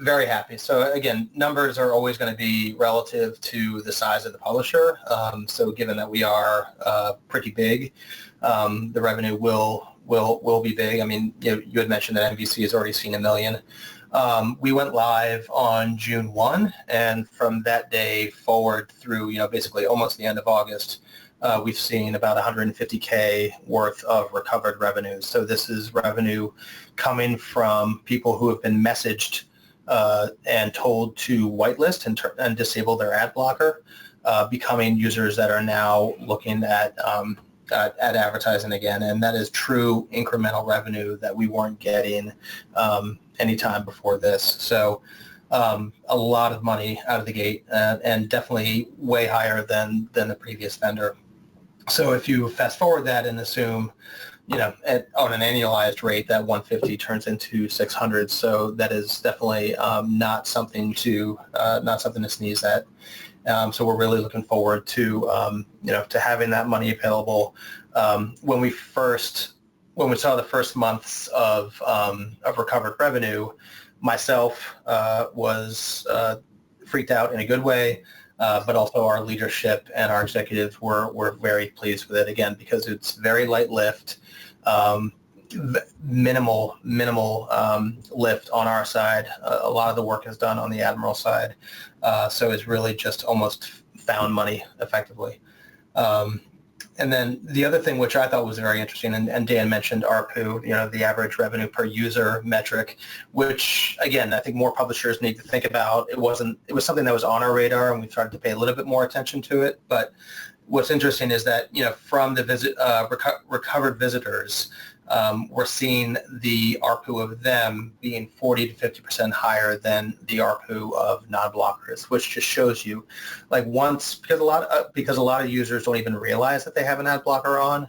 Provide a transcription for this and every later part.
Very happy. So again, numbers are always going to be relative to the size of the publisher. So given that we are pretty big, the revenue will be big. I mean, you had mentioned that MVC has already seen 1 million. We went live on June 1, and from that day forward through basically almost the end of August, we've seen about 150K worth of recovered revenue. So this is revenue coming from people who have been messaged and told to whitelist and disable their ad blocker, becoming users that are now looking at advertising again. And that is true incremental revenue that we weren't getting anytime before this. So a lot of money out of the gate, and definitely way higher than the previous vendor. So if you fast forward that and assume, on an annualized rate, that 150 turns into 600. So that is definitely not something to sneeze at. So we're really looking forward to to having that money available. When we saw the first months of recovered revenue, myself was freaked out in a good way. But also our leadership and our executives were very pleased with it, again, because it's very light lift, minimal lift on our side. A lot of the work is done on the Admiral side, so it's really just almost found money effectively. And then the other thing, which I thought was very interesting, and Dan mentioned ARPU, the average revenue per user metric, which, again, I think more publishers need to think about. It was something that was on our radar, and we started to pay a little bit more attention to it. But what's interesting is that, from the recovered visitors, we're seeing the ARPU of them being 40 to 50% higher than the ARPU of non-blockers, which just shows you, because a lot of users don't even realize that they have an ad blocker on.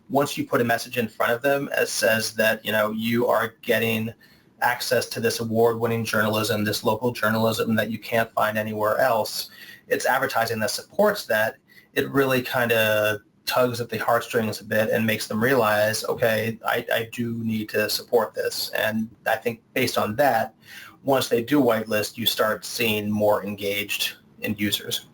Once you put a message in front of them that says that you are getting access to this award-winning journalism, this local journalism that you can't find anywhere else, it's advertising that supports that. It really kind of tugs at the heartstrings a bit and makes them realize, okay, I do need to support this. And I think based on that, once they do whitelist, you start seeing more engaged end users.